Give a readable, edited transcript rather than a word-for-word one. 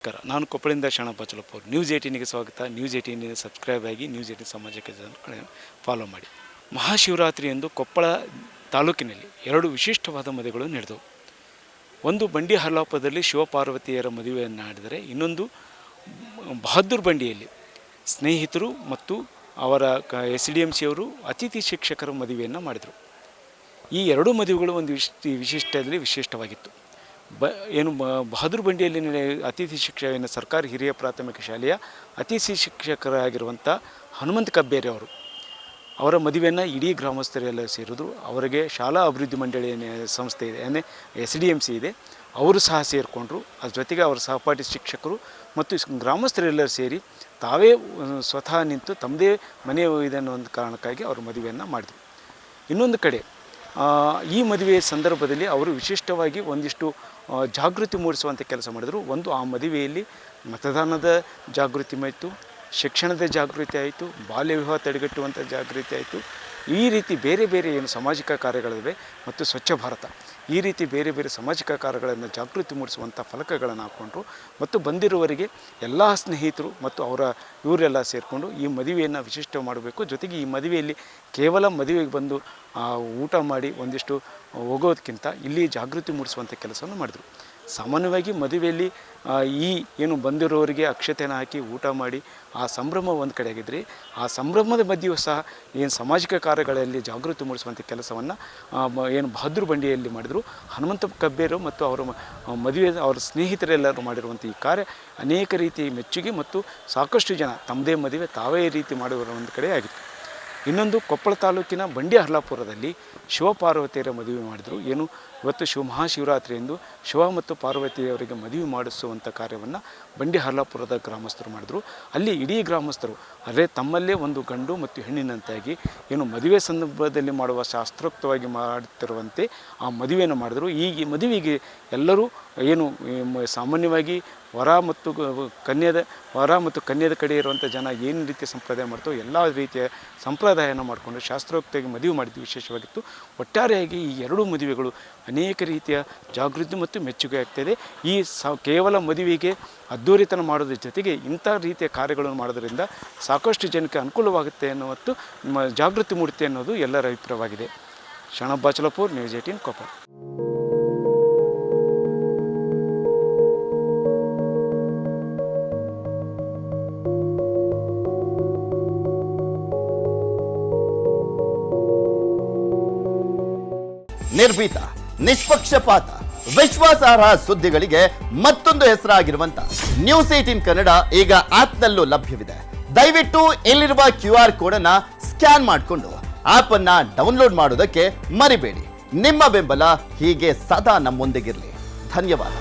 ನಾನು ಕೊಪ್ಪಳಿಂದ ಶರಣಬಾಚಲಪ್ಪ ಅವರು ನ್ಯೂಸ್ 18ಗೆ ಸ್ವಾಗತ. ನ್ಯೂಸ್ 18 ಸಬ್ಸ್ಕ್ರೈಬ್ ಆಗಿ ನ್ಯೂಸ್ 18 ಸಮಾಜಕ್ಕೆ ಫಾಲೋ ಮಾಡಿ. ಮಹಾಶಿವರಾತ್ರಿಯಂದು ಕೊಪ್ಪಳ ತಾಲೂಕಿನಲ್ಲಿ 2 ವಿಶಿಷ್ಟವಾದ ಮದುವೆಗಳು ನಡೆದವು. ಒಂದು ಬಂಡಿ ಹರ್ಲಾಪದಲ್ಲಿ ಶಿವಪಾರ್ವತಿಯರ ಮದುವೆಯನ್ನು ಮಾಡಿದರೆ, ಇನ್ನೊಂದು ಬಹದ್ದೂರು ಬಂಡಿಯಲ್ಲಿ ಸ್ನೇಹಿತರು ಮತ್ತು ಅವರ SDMC ಅವರು ಅತಿಥಿ ಶಿಕ್ಷಕರ ಮದುವೆಯನ್ನು ಮಾಡಿದರು. ಈ 2 ಮದುವೆಗಳು ಒಂದು ವಿಶಿಷ್ಟವಾಗಿತ್ತು. ಬಹದ್ದೂರು ಬಂಡಿಯಲ್ಲಿ ಅತಿಥಿ ಶಿಕ್ಷಕ ಸರ್ಕಾರಿ ಹಿರಿಯ ಪ್ರಾಥಮಿಕ ಶಾಲೆಯ ಅತಿಥಿ ಶಿಕ್ಷಕರಾಗಿರುವಂಥ ಹನುಮಂತ ಕಬ್ಬೇರಿ ಅವರ ಮದುವೆಯನ್ನು ಇಡೀ ಗ್ರಾಮಸ್ಥರೆಲ್ಲ ಸೇರಿದ್ರು. ಅವರಿಗೆ ಶಾಲಾ ಅಭಿವೃದ್ಧಿ ಮಂಡಳಿ ಸಂಸ್ಥೆ ಇದೆ, ಅಂದರೆ SDMC ಇದೆ, ಅವರು ಸಹ ಸೇರಿಕೊಂಡ್ರು. ಅದ್ರ ಜೊತೆಗೆ ಅವರ ಸಹಪಾಠಿ ಶಿಕ್ಷಕರು ಮತ್ತು ಗ್ರಾಮಸ್ಥರೆಲ್ಲರೂ ಸೇರಿ ತಾವೇ ಸ್ವತಃ ನಿಂತು ತಮ್ಮದೇ ಮನೆ ಇದೆ ಅನ್ನೋ ಒಂದು ಕಾರಣಕ್ಕಾಗಿ ಅವರು ಮದುವೆಯನ್ನು ಮಾಡಿದರು. ಇನ್ನೊಂದು ಕಡೆ ಈ ಮದುವೆಯ ಸಂದರ್ಭದಲ್ಲಿ ಅವರು ವಿಶಿಷ್ಟವಾಗಿ ಒಂದಿಷ್ಟು ಜಾಗೃತಿ ಮೂಡಿಸುವಂಥ ಕೆಲಸ ಮಾಡಿದರು. ಒಂದು, ಆ ಮದುವೆಯಲ್ಲಿ ಮತದಾನದ ಜಾಗೃತಿ ಆಯಿತು, ಶಿಕ್ಷಣದ ಜಾಗೃತಿ ಆಯಿತು, ಬಾಲ್ಯ ವಿವಾಹ ತಡೆಗಟ್ಟುವಂಥ ಜಾಗೃತಿ ಆಯಿತು. ಈ ರೀತಿ ಬೇರೆ ಬೇರೆ ಏನು ಸಾಮಾಜಿಕ ಕಾರ್ಯಗಳಿವೆ ಮತ್ತು ಸ್ವಚ್ಛ ಭಾರತ, ಈ ರೀತಿ ಬೇರೆ ಬೇರೆ ಸಾಮಾಜಿಕ ಕಾರ್ಯಗಳನ್ನು ಜಾಗೃತಿ ಮೂಡಿಸುವಂಥ ಫಲಕಗಳನ್ನು ಹಾಕ್ಕೊಂಡ್ರು. ಮತ್ತು ಬಂದಿರುವವರಿಗೆ ಎಲ್ಲ ಸ್ನೇಹಿತರು ಮತ್ತು ಇವರೆಲ್ಲ ಸೇರಿಕೊಂಡು ಈ ಮದುವೆಯನ್ನು ವಿಶಿಷ್ಟ ಮಾಡಬೇಕು. ಜೊತೆಗೆ ಈ ಮದುವೆಯಲ್ಲಿ ಕೇವಲ ಮದುವೆಗೆ ಬಂದು ಊಟ ಮಾಡಿ ಒಂದಿಷ್ಟು ಹೋಗೋದಕ್ಕಿಂತ ಇಲ್ಲಿ ಜಾಗೃತಿ ಮೂಡಿಸುವಂಥ ಕೆಲಸವನ್ನು ಮಾಡಿದರು. ಸಾಮಾನ್ಯವಾಗಿ ಮದುವೆಯಲ್ಲಿ ಈ ಏನು ಬಂದಿರೋರಿಗೆ ಅಕ್ಷತೆಯನ್ನು ಹಾಕಿ ಊಟ ಮಾಡಿ ಆ ಸಂಭ್ರಮ ಒಂದು ಕಡೆ ಆಗಿದ್ದರೆ, ಆ ಸಂಭ್ರಮದ ಮಧ್ಯೆಯೂ ಸಹ ಏನು ಸಾಮಾಜಿಕ ಕಾರ್ಯಗಳಲ್ಲಿ ಜಾಗೃತಿ ಮೂಡಿಸುವಂಥ ಕೆಲಸವನ್ನು ಏನು ಬಹದ್ದೂರು ಬಂಡಿಯಲ್ಲಿ ಮಾಡಿದರು. ಹನುಮಂತ ಕಬ್ಬೇರು ಮತ್ತು ಅವರ ಸ್ನೇಹಿತರೆಲ್ಲರೂ ಮಾಡಿರುವಂಥ ಈ ಕಾರ್ಯ ಅನೇಕ ರೀತಿ ಮೆಚ್ಚುಗೆ ಮತ್ತು ಸಾಕಷ್ಟು ಜನ ತಮ್ಮದೇ ಮದುವೆ ತಾವೇ ರೀತಿ ಮಾಡುವ ಒಂದು ಕಡೆ ಆಗಿತ್ತು. ಇನ್ನೊಂದು, ಕೊಪ್ಪಳ ತಾಲೂಕಿನ ಬಂಡಿ ಹರ್ಲಾಪುರದಲ್ಲಿ ಶಿವಪಾರ್ವತಿಯರ ಮದುವೆ ಮಾಡಿದರು. ಏನು ಇವತ್ತು ಮಹಾಶಿವರಾತ್ರಿ ಎಂದು ಶಿವ ಮತ್ತು ಪಾರ್ವತಿಯವರಿಗೆ ಮದುವೆ ಮಾಡಿಸುವಂಥ ಕಾರ್ಯವನ್ನು ಬಂಡಿ ಹರ್ಲಾಪುರದ ಗ್ರಾಮಸ್ಥರು ಮಾಡಿದರು. ಅಲ್ಲಿ ಇಡೀ ಗ್ರಾಮಸ್ಥರು ತಮ್ಮಲ್ಲೇ ಒಂದು ಗಂಡು ಮತ್ತು ಹೆಣ್ಣಿನಂತಾಗಿ ಏನು ಮದುವೆ ಸಂದರ್ಭದಲ್ಲಿ ಮಾಡುವ ಶಾಸ್ತ್ರೋಕ್ತವಾಗಿ ಮಾಡುತ್ತಿರುವಂತೆ ಆ ಮದುವೆಯನ್ನು ಮಾಡಿದರು. ಈ ಮದುವೆಗೆ ಎಲ್ಲರೂ ಏನು ಸಾಮಾನ್ಯವಾಗಿ ವರ ಮತ್ತು ಕನ್ಯದ ಕಡೆ ಇರುವಂಥ ಜನ ಏನು ರೀತಿಯ ಸಂಪ್ರದಾಯ ಮಾಡ್ತೋ ಎಲ್ಲ ರೀತಿಯ ಸಂಪ್ರದಾಯನ ಮಾಡಿಕೊಂಡು ಶಾಸ್ತ್ರೋಕ್ತವಾಗಿ ಮದುವೆ ಮಾಡಿದ್ದು ವಿಶೇಷವಾಗಿತ್ತು. ಒಟ್ಟಾರೆಯಾಗಿ ಈ 2 ಮದುವೆಗಳು ಅನೇಕ ರೀತಿಯ ಜಾಗೃತಿ ಮತ್ತು ಮೆಚ್ಚುಗೆ ಆಗ್ತಾಯಿದೆ. ಈ ಕೇವಲ ಮದುವೆಗೆ ಅದ್ಧೂರಿತನ ಮಾಡೋದ್ರ ಜೊತೆಗೆ ಇಂಥ ರೀತಿಯ ಕಾರ್ಯಗಳನ್ನು ಮಾಡೋದರಿಂದ ಸಾಕಷ್ಟು ಜನಕ್ಕೆ ಅನುಕೂಲವಾಗುತ್ತೆ ಅನ್ನುವತ್ತು ಜಾಗೃತಿ ಮೂಡುತ್ತೆ ಅನ್ನೋದು ಎಲ್ಲರ ಅಭಿಪ್ರಾಯವಾಗಿದೆ. ಶರಣಬಾಚಲಪುರ್, ನ್ಯೂಸ್ 18 ಕೊಪ್ಪಳ. ನಿರ್ಭೀತ, ನಿಷ್ಪಕ್ಷಪಾತ, ವಿಶ್ವಾಸಾರ್ಹ ಸುದ್ದಿಗಳಿಗೆ ಮತ್ತೊಂದು ಹೆಸರಾಗಿರುವಂತ ನ್ಯೂಸ್ 18 ಕನ್ನಡ ಈಗ ಆಪ್ನಲ್ಲೂ ಲಭ್ಯವಿದೆ. ದಯವಿಟ್ಟು ಇಲ್ಲಿರುವ QR ಕೋಡ್ ಅನ್ನ ಸ್ಕ್ಯಾನ್ ಮಾಡಿಕೊಂಡು ಆಪ್ ಅನ್ನ ಡೌನ್ಲೋಡ್ ಮಾಡೋದಕ್ಕೆ ಮರಿಬೇಡಿ. ನಿಮ್ಮ ಬೆಂಬಲ ಹೀಗೆ ಸದಾ ನಮ್ಮೊಂದಿಗಿರಲಿ. ಧನ್ಯವಾದ.